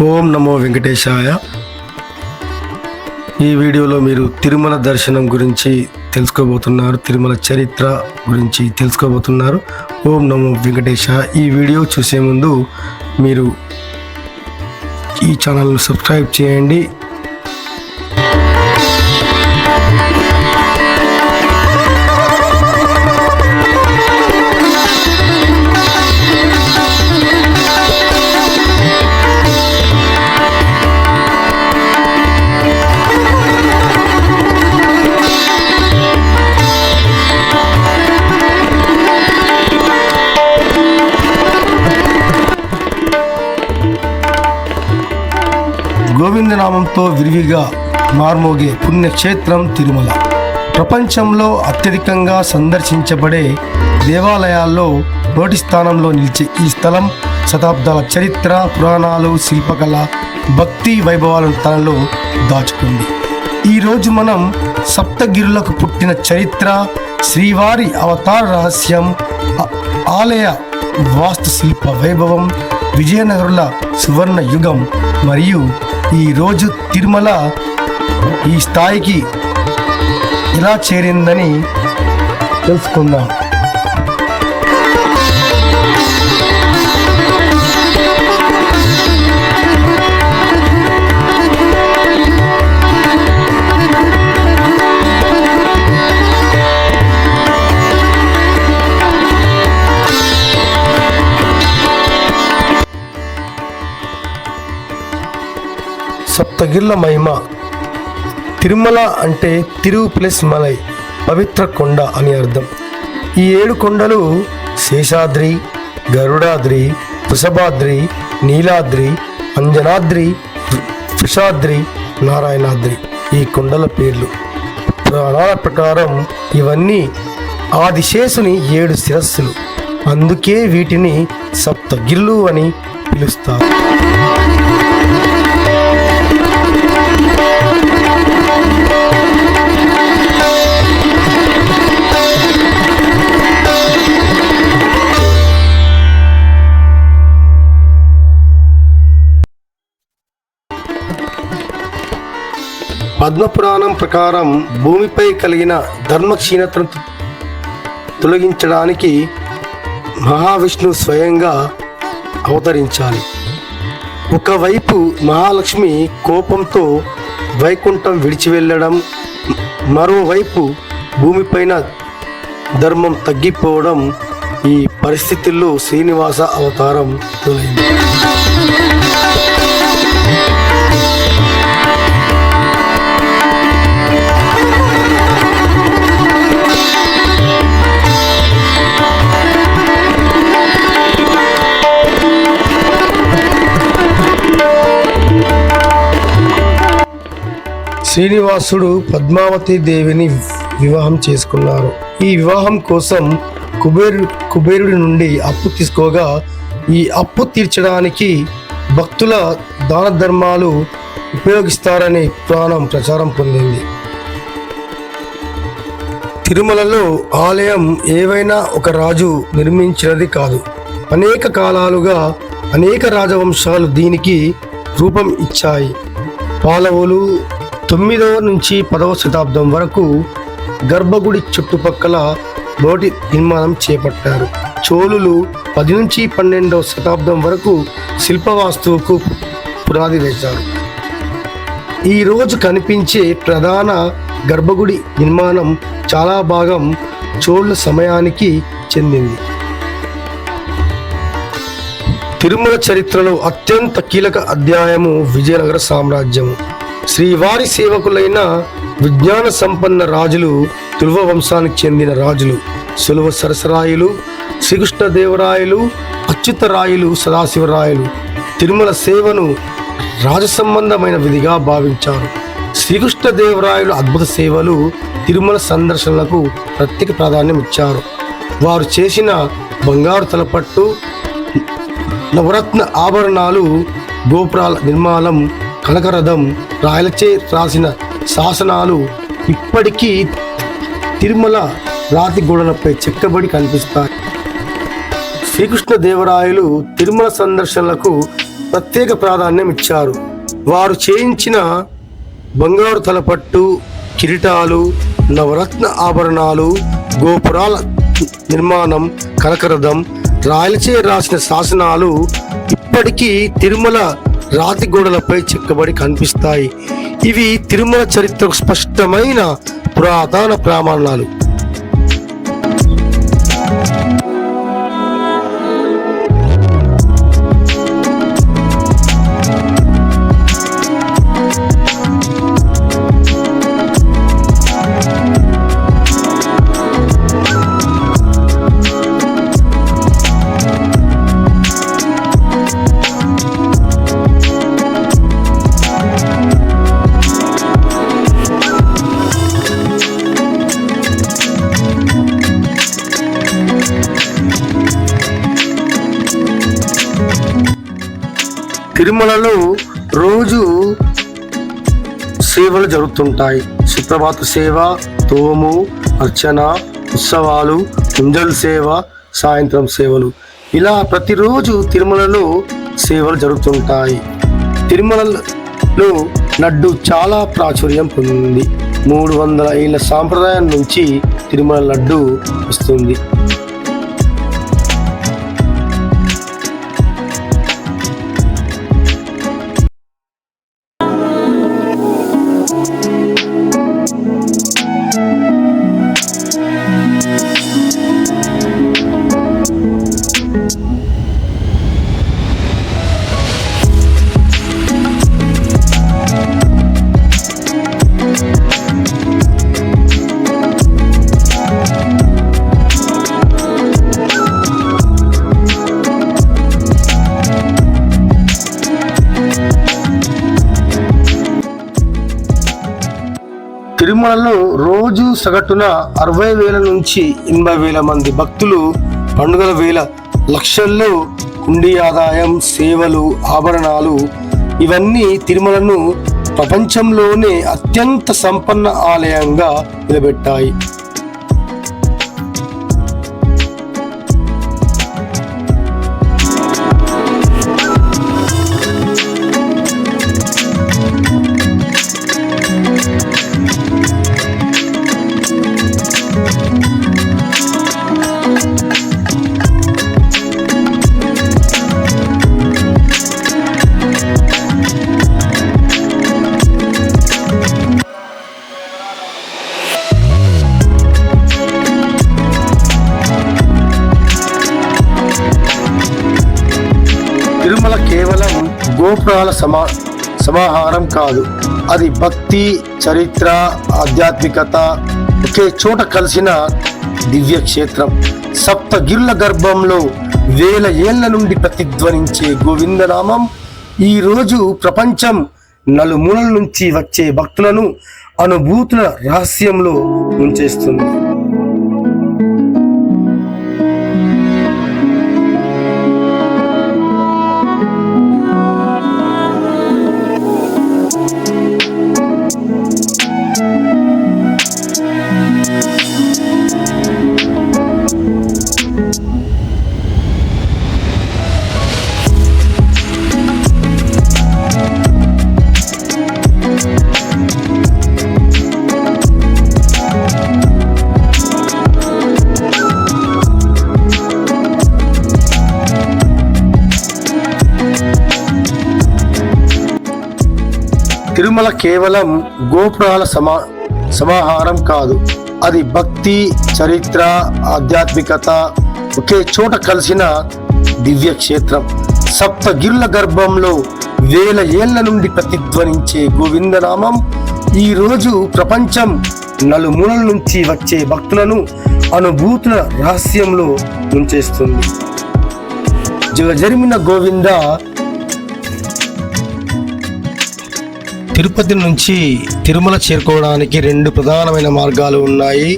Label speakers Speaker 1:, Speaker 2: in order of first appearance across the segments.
Speaker 1: ఓం నమో వెంకటేశాయ. ఈ వీడియోలో మీరు తిరుమల దర్శనం గురించి తెలుసుకోబోతున్నారు, తిరుమల చరిత్ర గురించి తెలుసుకోబోతున్నారు. ఓం నమో వెంకటేశాయ. ఈ వీడియో చూసే ముందు మీరు ఈ ఛానల్ను సబ్స్క్రైబ్ చేయండి. గోవిందనామంతో విరివిగా మార్మోగే పుణ్యక్షేత్రం తిరుమల. ప్రపంచంలో అత్యధికంగా సందర్శించబడే దేవాలయాల్లో మొదటి స్థానంలో నిలిచే ఈ స్థలం శతాబ్దాల చరిత్ర, పురాణాలు, శిల్పకళ, భక్తి వైభవాలను తనలో దాచుకుంది. ఈరోజు మనం సప్తగిరులకు పుట్టిన చరిత్ర, శ్రీవారి అవతార రహస్యం, ఆలయ వాస్తుశిల్ప వైభవం, విజయనగరుల సువర్ణ యుగం మరియు ఈరోజు తిరుమల ఈ స్థాయికి ఎలా చేరిందని తెలుసుకుందాం. సప్తగిరుల మహిమ. తిరుమల అంటే తిరు ప్లస్ మలై, పవిత్ర కొండ అని అర్థం. ఈ 7 కొండలు శేషాద్రి, గరుడాద్రి, వృషభాద్రి, నీలాద్రి, అంజనాద్రి, వృషాద్రి, నారాయణాద్రి ఈ కొండల పేర్లు. పురాణాల ప్రకారం ఇవన్నీ ఆదిశేషుని 7 శిరస్సులు. అందుకే వీటిని సప్తగిరులు అని పిలుస్తారు. పద్మపురాణం ప్రకారం భూమిపై కలిగిన ధర్మక్షీణతను తొలగించడానికి మహావిష్ణు స్వయంగా అవతరించాలి. ఒకవైపు మహాలక్ష్మి కోపంతో వైకుంఠం విడిచి వెళ్ళడం, మరోవైపు భూమిపైన ధర్మం తగ్గిపోవడం. ఈ పరిస్థితుల్లో శ్రీనివాస అవతారం తొలగింది. శ్రీనివాసుడు పద్మావతి దేవిని వివాహం చేసుకున్నారు. ఈ వివాహం కోసం కుబేరుడి నుండి అప్పు తీసుకోగా, ఈ అప్పు తీర్చడానికి భక్తుల దాన ధర్మాలు ఉపయోగిస్తారని పురాణం ప్రచారం పొందింది. తిరుమలలో ఆలయం ఏవైనా ఒక రాజు నిర్మించినది కాదు. అనేక కాలాలుగా అనేక రాజవంశాలు దీనికి రూపం ఇచ్చాయి. పాలవులు 9వ నుంచి 10వ శతాబ్దం వరకు గర్భగుడి చుట్టుపక్కల మొదటి నిర్మాణం చేపట్టారు. చోళులు 10 నుంచి 12వ శతాబ్దం వరకు శిల్పవాస్తువుకు పునాది వేశారు. ఈరోజు కనిపించే ప్రధాన గర్భగుడి నిర్మాణం చాలా భాగం చోళుల సమయానికి చెందింది. తిరుమల చరిత్రలో అత్యంత కీలక అధ్యాయము విజయనగర సామ్రాజ్యము. శ్రీవారి సేవకులైన విజ్ఞాన సంపన్న రాజులు, తులువ వంశానికి చెందిన రాజులు సులువ సరసరాయులు, శ్రీకృష్ణదేవరాయలు, అచ్యుతరాయలు, సదాశివరాయలు తిరుమల సేవను రాజసంబంధమైన విధిగా భావించారు. శ్రీకృష్ణదేవరాయలు అద్భుత సేవలు, తిరుమల సందర్శనలకు ప్రత్యేక ప్రాధాన్యం ఇచ్చారు. వారు చేసిన బంగారు తలపట్టు, నవరత్న ఆభరణాలు, గోపురాల నిర్మాణం, కనకరథం, రాయలచే రాసిన శాసనాలు ఇప్పటికీ తిరుమల రాతి గోడలపై చెక్కబడి కనిపిస్తాయి. శ్రీకృష్ణదేవరాయలు తిరుమల సందర్శనలకు ప్రత్యేక ప్రాధాన్యం ఇచ్చారు. వారు చేయించిన బంగారు తలపట్టు, కిరీటాలు, నవరత్న ఆభరణాలు, గోపురాల నిర్మాణం, కనకరథం, రాయలచే రాసిన శాసనాలు ఇప్పటికీ తిరుమల రాతి గోడలపై చెక్కబడి కనిపిస్తాయి. ఇవి తిరుమల చరిత్రకు స్పష్టమైన పురాతన ప్రమాణాలు. తిరుమలలో రోజు సేవలు జరుగుతుంటాయి. సుప్రభాత సేవ, తోము, అర్చన, ఉత్సవాలు, ముంజల్ సేవ, సాయంత్రం సేవలు, ఇలా ప్రతిరోజు తిరుమలలో సేవలు జరుగుతుంటాయి. తిరుమలలో లడ్డు చాలా ప్రాచుర్యం పొందింది. 300 ఏళ్ల సాంప్రదాయం నుంచి తిరుమల లడ్డు వస్తుంది. తిరుమలలో రోజు సగటున 60,000 నుంచి 80,000 మంది భక్తులు పండుగల వేళ లక్షల్లో హుండీ ఆదాయం, సేవలు, ఆభరణాలు ఇవన్నీ తిరుమలను ప్రపంచంలోనే అత్యంత సంపన్న ఆలయంగా నిలబెట్టాయి. తిరుమల కేవలం గోపురాల సమాహారం కాదు, అది భక్తి, చరిత్ర, ఆధ్యాత్మికత ఒకే చోట కలిసిన దివ్య క్షేత్రం. సప్తగిరుల గర్భంలో 1000 ఏళ్ల నుండి ప్రతిధ్వనించే గోవిందనామం ఈరోజు ప్రపంచం నలుమూలల నుంచి వచ్చే భక్తులను అనుభూతుల రహస్యంలో ముంచేస్తుంది. తిరుమల కేవలం గోపురాల సమాహారం కాదు, అది భక్తి, చరిత్ర, ఆధ్యాత్మికత ఒకే చోట కలిసిన దివ్య క్షేత్రం. సప్తగిరుల గర్భంలో 1000 ఏళ్ల నుండి ప్రతిధ్వనించే గోవిందనామం ఈరోజు ప్రపంచం నలుమూలల నుంచి వచ్చే భక్తులను అనుభూతుల రహస్యంలో ముంచేస్తుంది. జగజరిమిన గోవింద. తిరుపతి నుంచి తిరుమల చేరుకోవడానికి 2 ప్రధానమైన మార్గాలు ఉన్నాయి.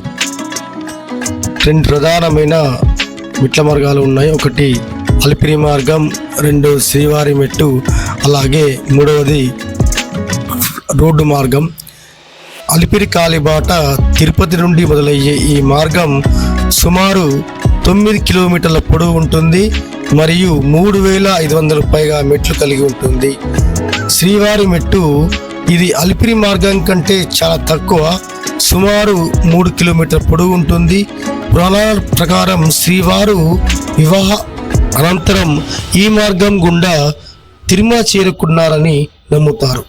Speaker 1: 2 ప్రధానమైన మెట్ల మార్గాలు ఉన్నాయి. ఒకటి అలిపిరి మార్గం, 2 శ్రీవారి మెట్టు, అలాగే 3వది రోడ్డు మార్గం. అలిపిరి కాలిబాట తిరుపతి నుండి మొదలయ్యే ఈ మార్గం సుమారు 9 కిలోమీటర్ల పొడవు ఉంటుంది. మరియు 3500 పైగా మెట్లు కలిగి ఉంటుంది. శ్రీవారి మెట్టు ఇది అలిపిరి మార్గం కంటే చాలా తక్కువ, సుమారు 3 కిలోమీటర్ల పొడవు ఉంటుంది. పురాణాల ప్రకారం శ్రీవారు వివాహ అనంతరం ఈ మార్గం గుండా తిరుమల చేరుకున్నారని నమ్ముతారు.